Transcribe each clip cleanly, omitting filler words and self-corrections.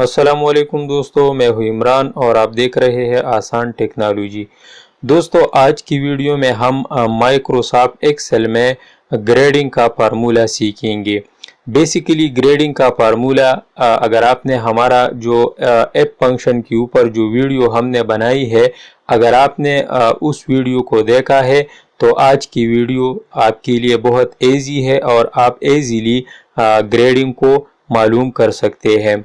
अस्सलामुअलैकुम दोस्तों, मैं हूं इमरान और आप देख रहे हैं आसान टेक्नोलॉजी। दोस्तों, आज की वीडियो में हम माइक्रोसॉफ्ट एक्सेल में ग्रेडिंग का फार्मूला सीखेंगे। बेसिकली ग्रेडिंग का फार्मूला अगर आपने हमारा जो ऐप फंक्शन के ऊपर जो वीडियो हमने बनाई है, अगर आपने उस वीडियो को देखा है तो आज की वीडियो आपके लिए बहुत ईजी है और आप इजीली ग्रेडिंग को मालूम कर सकते हैं।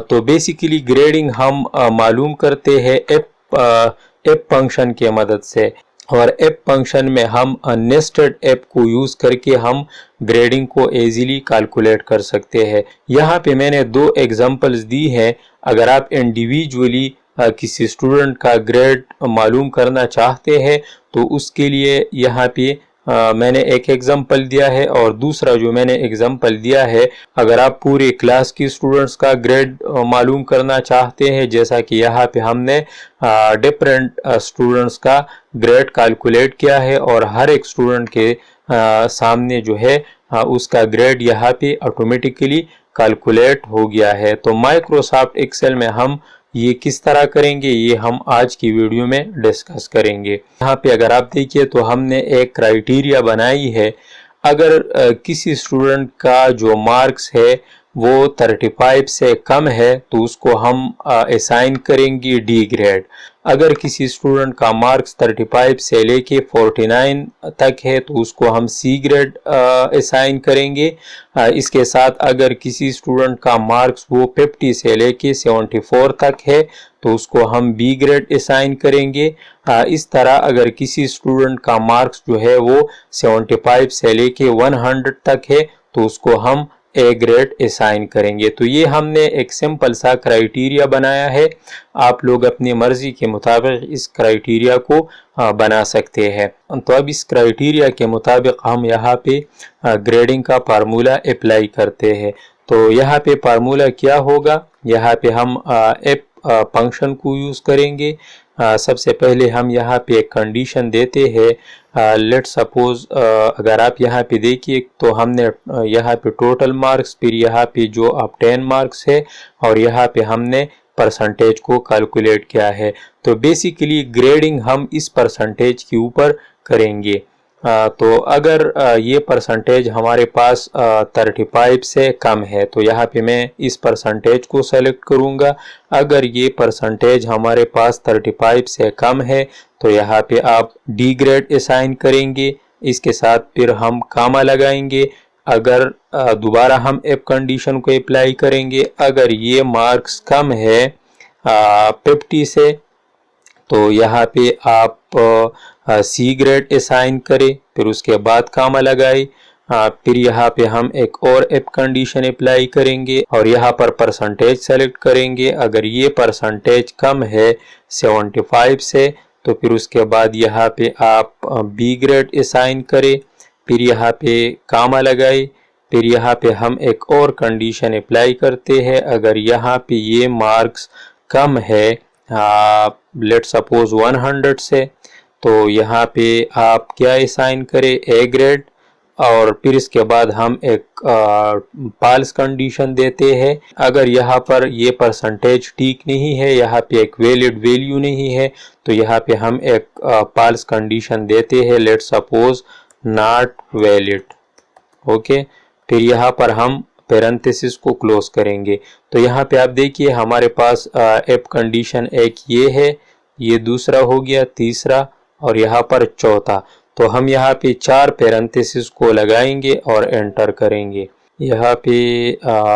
तो बेसिकली ग्रेडिंग हम मालूम करते हैं ऐप फंक्शन के मदद से, और ऐप फंक्शन में हम नेस्टेड ऐप को यूज़ करके हम ग्रेडिंग को इजीली कैलकुलेट कर सकते हैं। यहाँ पे मैंने दो एग्जांपल्स दी हैं। अगर आप इंडिविजुअली किसी स्टूडेंट का ग्रेड मालूम करना चाहते हैं तो उसके लिए यहाँ पे मैंने एक एग्जांपल दिया है, और दूसरा जो मैंने एग्जांपल दिया है, अगर आप पूरे क्लास के स्टूडेंट्स का ग्रेड मालूम करना चाहते हैं, जैसा कि यहाँ पे हमने डिफरेंट स्टूडेंट्स का ग्रेड कैलकुलेट किया है और हर एक स्टूडेंट के सामने जो है उसका ग्रेड यहाँ पे ऑटोमेटिकली कैलकुलेट हो गया है। तो माइक्रोसॉफ्ट एक्सेल में हम ये किस तरह करेंगे, ये हम आज की वीडियो में डिस्कस करेंगे। यहाँ पे अगर आप देखिए तो हमने एक क्राइटेरिया बनाई है। अगर किसी स्टूडेंट का जो मार्क्स है वो 35 से कम है तो उसको हम असाइन करेंगे डी ग्रेड। अगर किसी स्टूडेंट का मार्क्स 35 से लेके 49 तक है तो उसको हम सी ग्रेड असाइन करेंगे। इसके साथ अगर किसी स्टूडेंट का मार्क्स वो 50 से लेके 74 तक है तो उसको हम बी ग्रेड असाइन करेंगे। इस तरह अगर किसी स्टूडेंट का मार्क्स जो है वो 75 से लेके 100 तक है तो उसको हम ए ग्रेड असाइन करेंगे। तो ये हमने एक सिंपल सा क्राइटेरिया बनाया है। आप लोग अपनी मर्जी के मुताबिक इस क्राइटेरिया को बना सकते हैं। तो अब इस क्राइटेरिया के मुताबिक हम यहाँ पे ग्रेडिंग का फार्मूला अप्लाई करते हैं। तो यहाँ पे फार्मूला क्या होगा, यहाँ पे हम ऐप फंक्शन को यूज़ करेंगे। सबसे पहले हम यहाँ पे एक कंडीशन देते हैं। लेट सपोज अगर आप यहाँ पे देखिए तो हमने यहाँ पे टोटल मार्क्स, फिर यहाँ पे जो ऑब्टेन मार्क्स है, और यहाँ पे हमने परसेंटेज को कैलकुलेट किया है। तो बेसिकली ग्रेडिंग हम इस परसेंटेज के ऊपर करेंगे। तो अगर ये परसेंटेज हमारे पास 35 से कम है तो यहाँ पे मैं इस परसेंटेज को सेलेक्ट करूँगा। अगर ये परसेंटेज हमारे पास 35 से कम है तो यहाँ पे आप डी ग्रेड असाइन करेंगे। इसके साथ फिर हम कामा लगाएंगे। अगर दोबारा हम ऐप कंडीशन को अप्लाई करेंगे, अगर ये मार्क्स कम है 50 से तो यहाँ पे आप सी ग्रेड असाइन करें, फिर उसके बाद कामा लगाए। फिर यहाँ पे हम एक और ऐप कंडीशन अप्लाई करेंगे और यहाँ पर परसेंटेज सेलेक्ट करेंगे। अगर ये परसेंटेज कम है 75 से तो फिर उसके बाद यहाँ पे आप बी ग्रेड असाइन करें, फिर यहाँ पे कामा लगाए। फिर यहाँ पे हम एक और कंडीशन अप्लाई करते हैं। अगर यहाँ पे ये मार्क्स कम है लेट सपोज 100 से तो यहाँ पे आप क्या असाइन करें, ए ग्रेड। और फिर इसके बाद हम एक पाल्स कंडीशन देते हैं। अगर यहाँ पर ये परसेंटेज ठीक नहीं है, यहाँ पे एक वैलिड वैल्यू नहीं है, तो यहाँ पे हम एक पाल्स कंडीशन देते हैं, let suppose not valid. Okay, फिर यहाँ पर हम पैरेंथेसिस को क्लोज करेंगे। तो यहाँ पे आप देखिए हमारे पास ऐप कंडीशन एक ये है, ये दूसरा हो गया, तीसरा और यहाँ पर चौथा। तो हम यहाँ पे 4 पैरेंथेसिस को लगाएंगे और एंटर करेंगे। यहाँ पे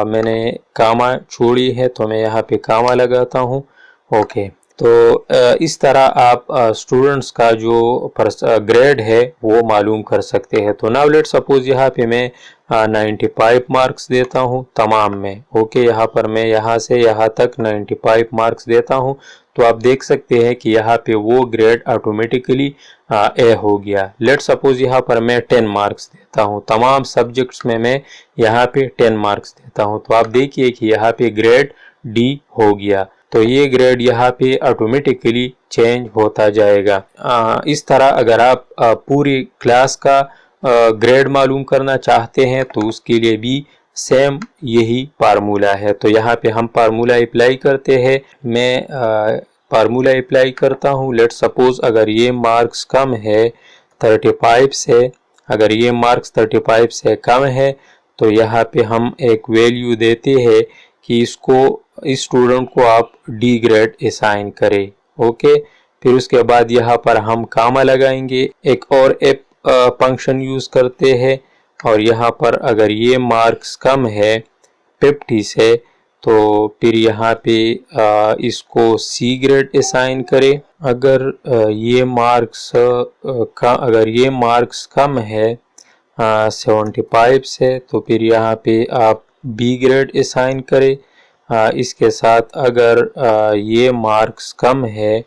मैंने कामा छोड़ी है तो मैं यहाँ पे कामा लगाता हूँ। ओके, तो इस तरह आप स्टूडेंट्स का जो ग्रेड है वो मालूम कर सकते हैं। तो नाउ लेट सपोज यहाँ पे मैं 95 मार्क्स देता हूँ तमाम में। ओके, यहाँ पर मैं यहाँ से यहाँ तक 95 मार्क्स देता हूँ। तो आप देख सकते हैं कि यहाँ पे वो ग्रेड ऑटोमेटिकली ए हो गया। लेट सपोज यहाँ पर मैं 10 मार्क्स देता हूँ, तमाम सब्जेक्ट्स में मैं यहाँ पे 10 मार्क्स देता हूँ। तो आप देखिए कि यहाँ पे ग्रेड डी हो गया। तो ये ग्रेड यहाँ पे ऑटोमेटिकली चेंज होता जाएगा। इस तरह अगर आप पूरी क्लास का ग्रेड मालूम करना चाहते हैं तो उसके लिए भी सेम यही फार्मूला है। तो यहाँ पे हम फार्मूला अप्लाई करते हैं। मैं फार्मूला अप्लाई करता हूँ। लेट सपोज अगर ये मार्क्स कम है 35 से, अगर ये मार्क्स 35 से कम है तो यहाँ पे हम एक वैल्यू देते हैं कि इस स्टूडेंट को आप डी ग्रेड असाइन करें। ओके, फिर उसके बाद यहाँ पर हम कामा लगाएंगे, एक और एप फंक्शन यूज करते हैं, और यहाँ पर अगर ये मार्क्स कम है 50 से तो फिर यहाँ पे इसको सी ग्रेड असाइन करें। अगर ये मार्क्स कम है 75 से तो फिर यहाँ पे आप बी ग्रेड असाइन करें। इसके साथ अगर ये मार्क्स कम है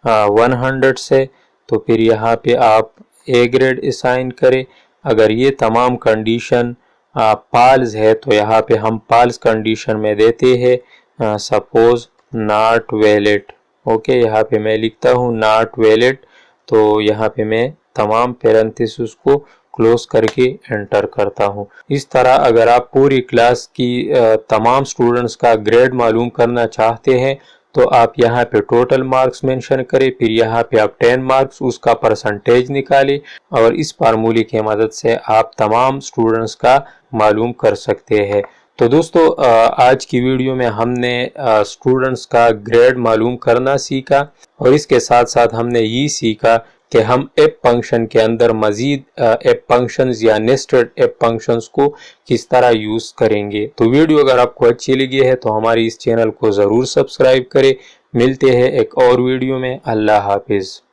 100 से तो फिर यहाँ पे आप ए ग्रेड असाइन करें। अगर ये तमाम कंडीशन पाल्स है तो यहाँ पे हम पाल्स कंडीशन में देते हैं सपोज नॉट वैलिड। ओके, यहाँ पे मैं लिखता हूँ नॉट वैलिड, तो यहाँ पे मैं तमाम पैरेंथेसिस को क्लोज करके एंटर करता हूँ। इस तरह अगर आप पूरी क्लास की तमाम स्टूडेंट्स का ग्रेड मालूम करना चाहते हैं तो आप यहाँ पे टोटल मार्क्स मेंशन करें, फिर यहाँ पे आप 10 मार्क्स उसका परसेंटेज निकालें, और इस फार्मूले की मदद से आप तमाम स्टूडेंट्स का मालूम कर सकते हैं। तो दोस्तों आज की वीडियो में हमने स्टूडेंट्स का ग्रेड मालूम करना सीखा, और इसके साथ साथ हमने ये सीखा कि हम एप फंक्शन के अंदर मजीद एप फंक्शंस या नेस्टेड एप फंक्शंस को किस तरह यूज करेंगे। तो वीडियो अगर आपको अच्छी लगी है तो हमारी इस चैनल को ज़रूर सब्सक्राइब करें। मिलते हैं एक और वीडियो में। अल्लाह हाफिज़।